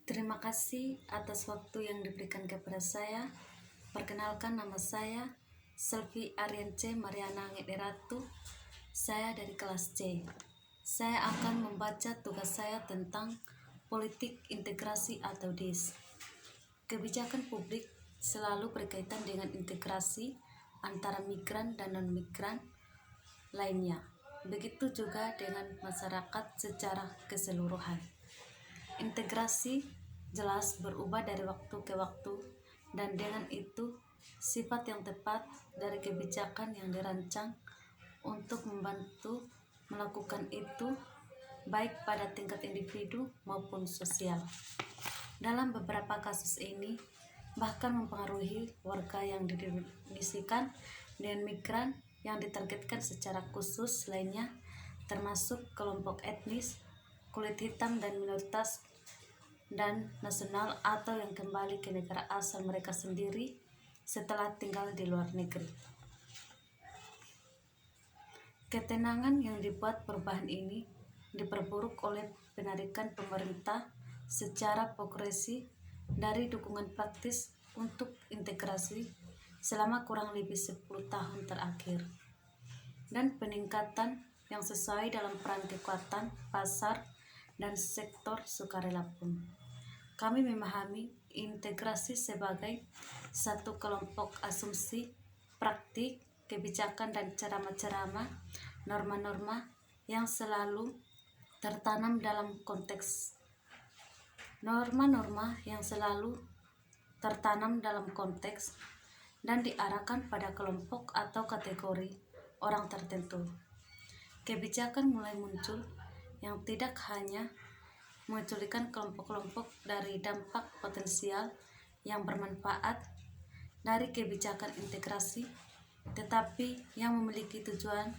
Terima kasih atas waktu yang diberikan kepada saya. Perkenalkan, nama saya Selvi Ariance Mariana Ngederatu. Saya dari kelas C. Saya akan membaca tugas saya tentang politik integrasi atau DIS. Kebijakan publik selalu berkaitan dengan integrasi antara migran dan non-migran lainnya. Begitu juga dengan masyarakat secara keseluruhan. Integrasi jelas berubah dari waktu ke waktu, dan dengan itu sifat yang tepat dari kebijakan yang dirancang untuk membantu melakukan itu baik pada tingkat individu maupun sosial. Dalam beberapa kasus ini bahkan mempengaruhi warga yang didefinisikan dengan migran yang ditargetkan secara khusus lainnya, termasuk kelompok etnis, kulit hitam dan minoritas dan nasional atau yang kembali ke negara asal mereka sendiri setelah tinggal di luar negeri. Ketenangan yang dibuat perubahan ini diperburuk oleh penarikan pemerintah secara progresif dari dukungan praktis untuk integrasi selama kurang lebih 10 tahun terakhir, dan peningkatan yang sesuai dalam peran kekuatan pasar dan sektor sukarela pun. Kami memahami integrasi sebagai satu kelompok asumsi, praktik, kebijakan dan ceramah-ceramah, norma-norma yang selalu tertanam dalam konteks dan diarahkan pada kelompok atau kategori orang tertentu. Kebijakan mulai muncul yang tidak hanya mengecualikan kelompok-kelompok dari dampak potensial yang bermanfaat dari kebijakan integrasi, tetapi yang memiliki tujuan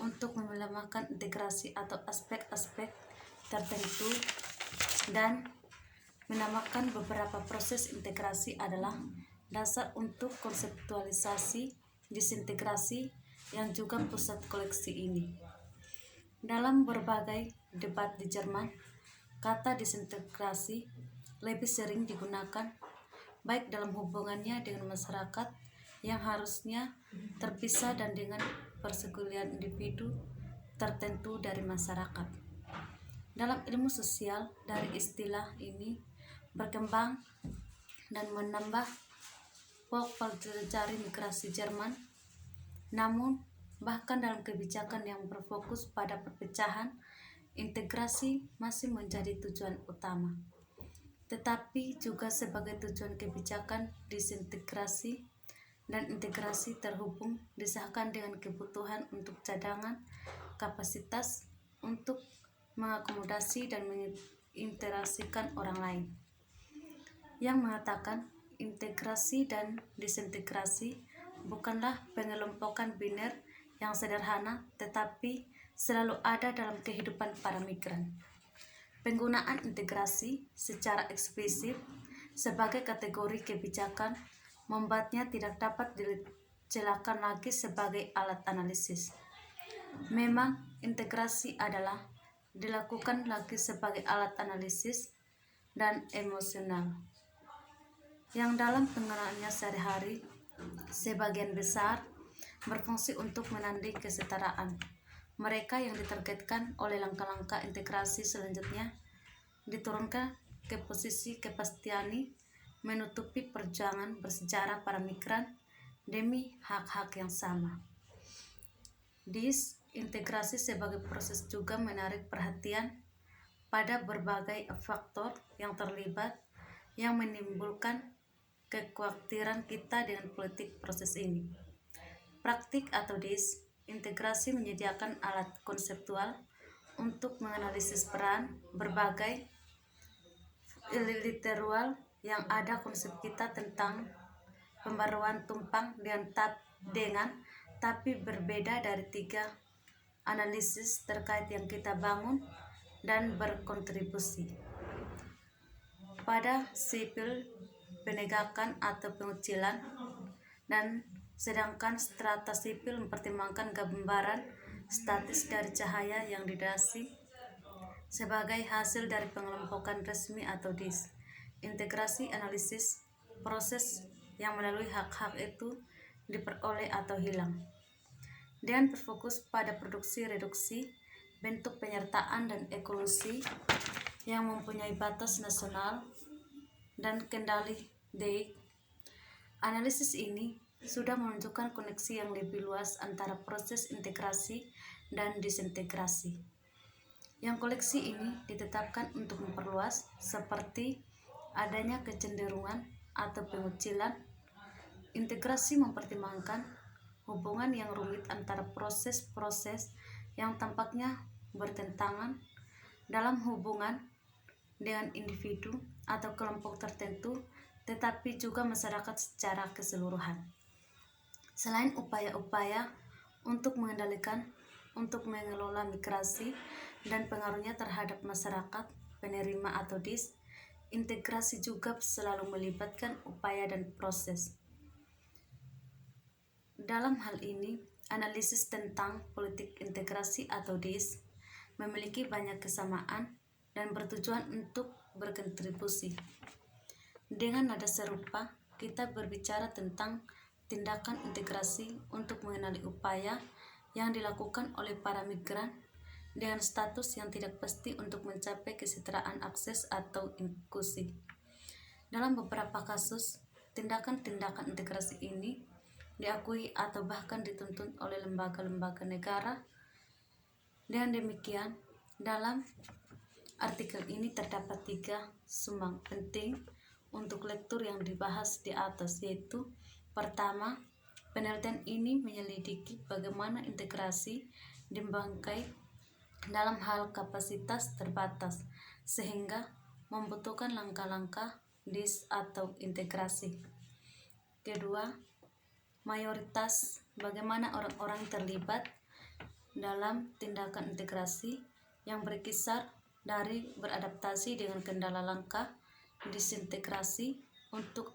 untuk melemahkan integrasi atau aspek-aspek tertentu, dan menamakan beberapa proses integrasi adalah dasar untuk konseptualisasi disintegrasi yang juga pusat koleksi ini. Dalam berbagai debat di Jerman, kata disintegrasi lebih sering digunakan baik dalam hubungannya dengan masyarakat yang harusnya terpisah dan dengan persetujuan individu tertentu dari masyarakat. Dalam ilmu sosial, dari istilah ini berkembang dan menambah pelajari migrasi Jerman. Namun, bahkan dalam kebijakan yang berfokus pada perpecahan, integrasi masih menjadi tujuan utama, tetapi juga sebagai tujuan kebijakan disintegrasi dan integrasi terhubung disahkan dengan kebutuhan untuk cadangan kapasitas untuk mengakomodasi dan mengintegrasikan orang lain, yang mengatakan integrasi dan disintegrasi bukanlah pengelompokan biner yang sederhana, tetapi selalu ada dalam kehidupan para migran. Penggunaan integrasi secara eksplisit sebagai kategori kebijakan membuatnya tidak dapat dijelaskan lagi sebagai alat analisis. Memang integrasi adalah dilakukan lagi sebagai alat analisis dan emosional yang dalam penggunaannya sehari-hari sebagian besar berfungsi untuk menandai kesetaraan. Mereka yang ditargetkan oleh langkah-langkah integrasi selanjutnya diturunkan ke posisi kepastiani menutupi perjuangan bersejarah para migran demi hak-hak yang sama. Disintegrasi sebagai proses juga menarik perhatian pada berbagai faktor yang terlibat yang menimbulkan kekhawatiran kita dengan politik proses ini. Praktik atau disintegrasi menyediakan alat konseptual untuk menganalisis peran berbagai literal yang ada konsep kita tentang pembaruan tumpang dengan tapi berbeda dari 3 analisis terkait yang kita bangun dan berkontribusi pada sipil penegakan atau pengucilan, dan sedangkan strata sipil mempertimbangkan gambaran statis dari cahaya yang didasi sebagai hasil dari pengelompokan resmi atau DIS. integrasi analisis proses yang melalui hak-hak itu diperoleh atau hilang, dan berfokus pada produksi reduksi, bentuk penyertaan dan ekologi yang mempunyai batas nasional dan kendali DEIK. Analisis ini sudah menunjukkan koneksi yang lebih luas antara proses integrasi dan disintegrasi. Yang koleksi ini ditetapkan untuk memperluas seperti adanya kecenderungan atau pengucilan. Integrasi mempertimbangkan hubungan yang rumit antara proses-proses yang tampaknya bertentangan dalam hubungan dengan individu atau kelompok tertentu, tetapi juga masyarakat secara keseluruhan. Selain upaya-upaya untuk mengelola migrasi dan pengaruhnya terhadap masyarakat penerima atau DIS, integrasi juga selalu melibatkan upaya dan proses. Dalam hal ini, analisis tentang politik integrasi atau DIS memiliki banyak kesamaan dan bertujuan untuk berkontribusi. Dengan nada serupa, kita berbicara tentang tindakan integrasi untuk mengenali upaya yang dilakukan oleh para migran dengan status yang tidak pasti untuk mencapai kesejahteraan akses atau inklusi. Dalam beberapa kasus, tindakan-tindakan integrasi ini diakui atau bahkan dituntut oleh lembaga-lembaga negara. Dengan demikian, dalam artikel ini terdapat 3 sumbang penting untuk lektur yang dibahas di atas, yaitu pertama, penelitian ini menyelidiki bagaimana integrasi dibangkai dalam hal kapasitas terbatas sehingga membutuhkan langkah-langkah DIS atau integrasi. Kedua, mayoritas bagaimana orang-orang terlibat dalam tindakan integrasi yang berkisar dari beradaptasi dengan kendala langkah disintegrasi untuk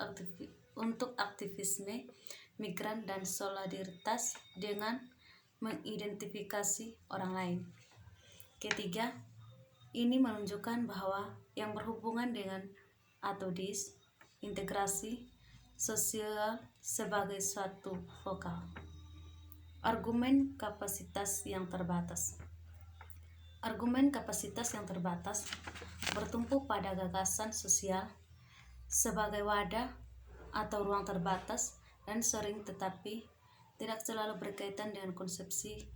aktivisme migran dan solidaritas dengan mengidentifikasi orang lain. Ketiga, ini menunjukkan bahwa yang berhubungan dengan atau DIS, integrasi sosial sebagai suatu vokal. Argumen kapasitas yang terbatas. Argumen kapasitas yang terbatas bertumpu pada gagasan sosial sebagai wadah atau ruang terbatas dan sering tetapi tidak selalu berkaitan dengan konsepsi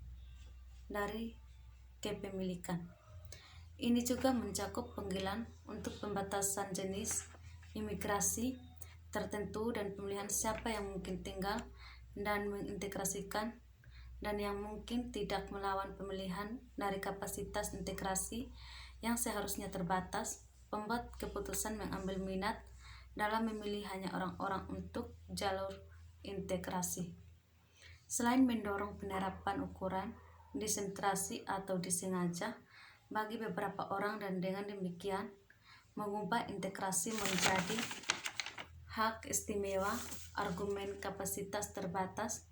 dari kepemilikan. Ini juga mencakup panggilan untuk pembatasan jenis imigrasi tertentu dan pemilihan siapa yang mungkin tinggal dan mengintegrasikan dan yang mungkin tidak melawan pemilihan dari kapasitas integrasi yang seharusnya terbatas. Pembuat keputusan mengambil minat dalam memilih hanya orang-orang untuk jalur integrasi. Selain mendorong penerapan ukuran disentrasi atau disengaja bagi beberapa orang dan dengan demikian mengubah integrasi menjadi hak istimewa, argumen kapasitas terbatas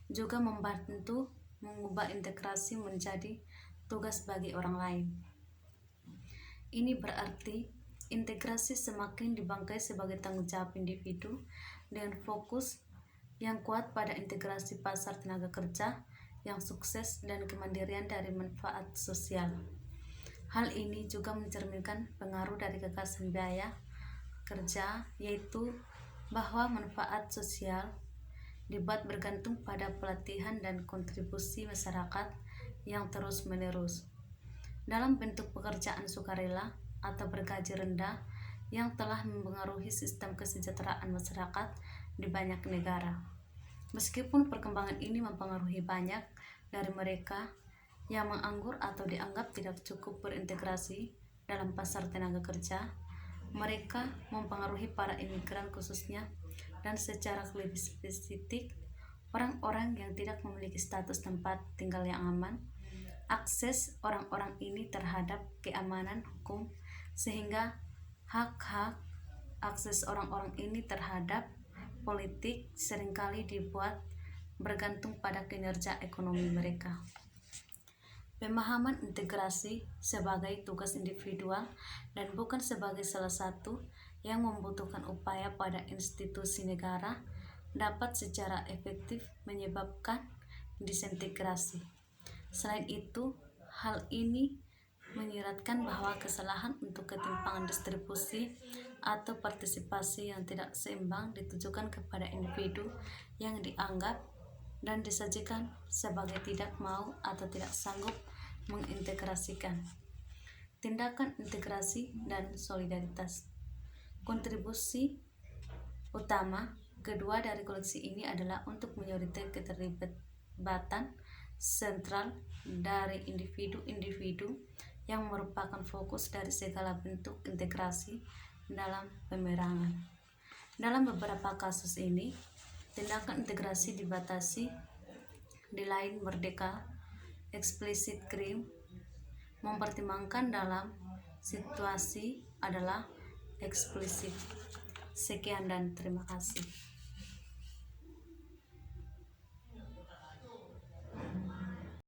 juga membantu mengubah integrasi menjadi tugas bagi orang lain. Ini berarti integrasi semakin dibangkai sebagai tanggung jawab individu dengan fokus yang kuat pada integrasi pasar tenaga kerja yang sukses dan kemandirian dari manfaat sosial. Hal ini juga mencerminkan pengaruh dari gagasan biaya kerja, yaitu bahwa manfaat sosial dibuat bergantung pada pelatihan dan kontribusi masyarakat yang terus-menerus dalam bentuk pekerjaan sukarela atau bergaji rendah yang telah mempengaruhi sistem kesejahteraan masyarakat di banyak negara. Meskipun perkembangan ini mempengaruhi banyak dari mereka yang menganggur atau dianggap tidak cukup berintegrasi dalam pasar tenaga kerja, mereka mempengaruhi para imigran khususnya dan secara lebih spesifik orang-orang yang tidak memiliki status tempat tinggal yang aman. Akses orang-orang ini terhadap keamanan hukum sehingga hak-hak akses orang-orang ini terhadap politik seringkali dibuat bergantung pada kinerja ekonomi mereka. Pemahaman integrasi sebagai tugas individual dan bukan sebagai salah satu yang membutuhkan upaya pada institusi negara dapat secara efektif menyebabkan disintegrasi. Selain itu, hal ini menyiratkan bahwa kesalahan untuk ketimpangan distribusi atau partisipasi yang tidak seimbang ditujukan kepada individu yang dianggap dan disajikan sebagai tidak mau atau tidak sanggup mengintegrasikan. Tindakan integrasi dan solidaritas. Kontribusi utama kedua dari koleksi ini adalah untuk menyoroti keterlibatan sentral dari individu-individu yang merupakan fokus dari segala bentuk integrasi dalam pemerangan. Dalam beberapa kasus ini, tindakan integrasi dibatasi di lain merdeka, eksplisit krim, mempertimbangkan dalam situasi adalah eksplisit. Sekian dan terima kasih.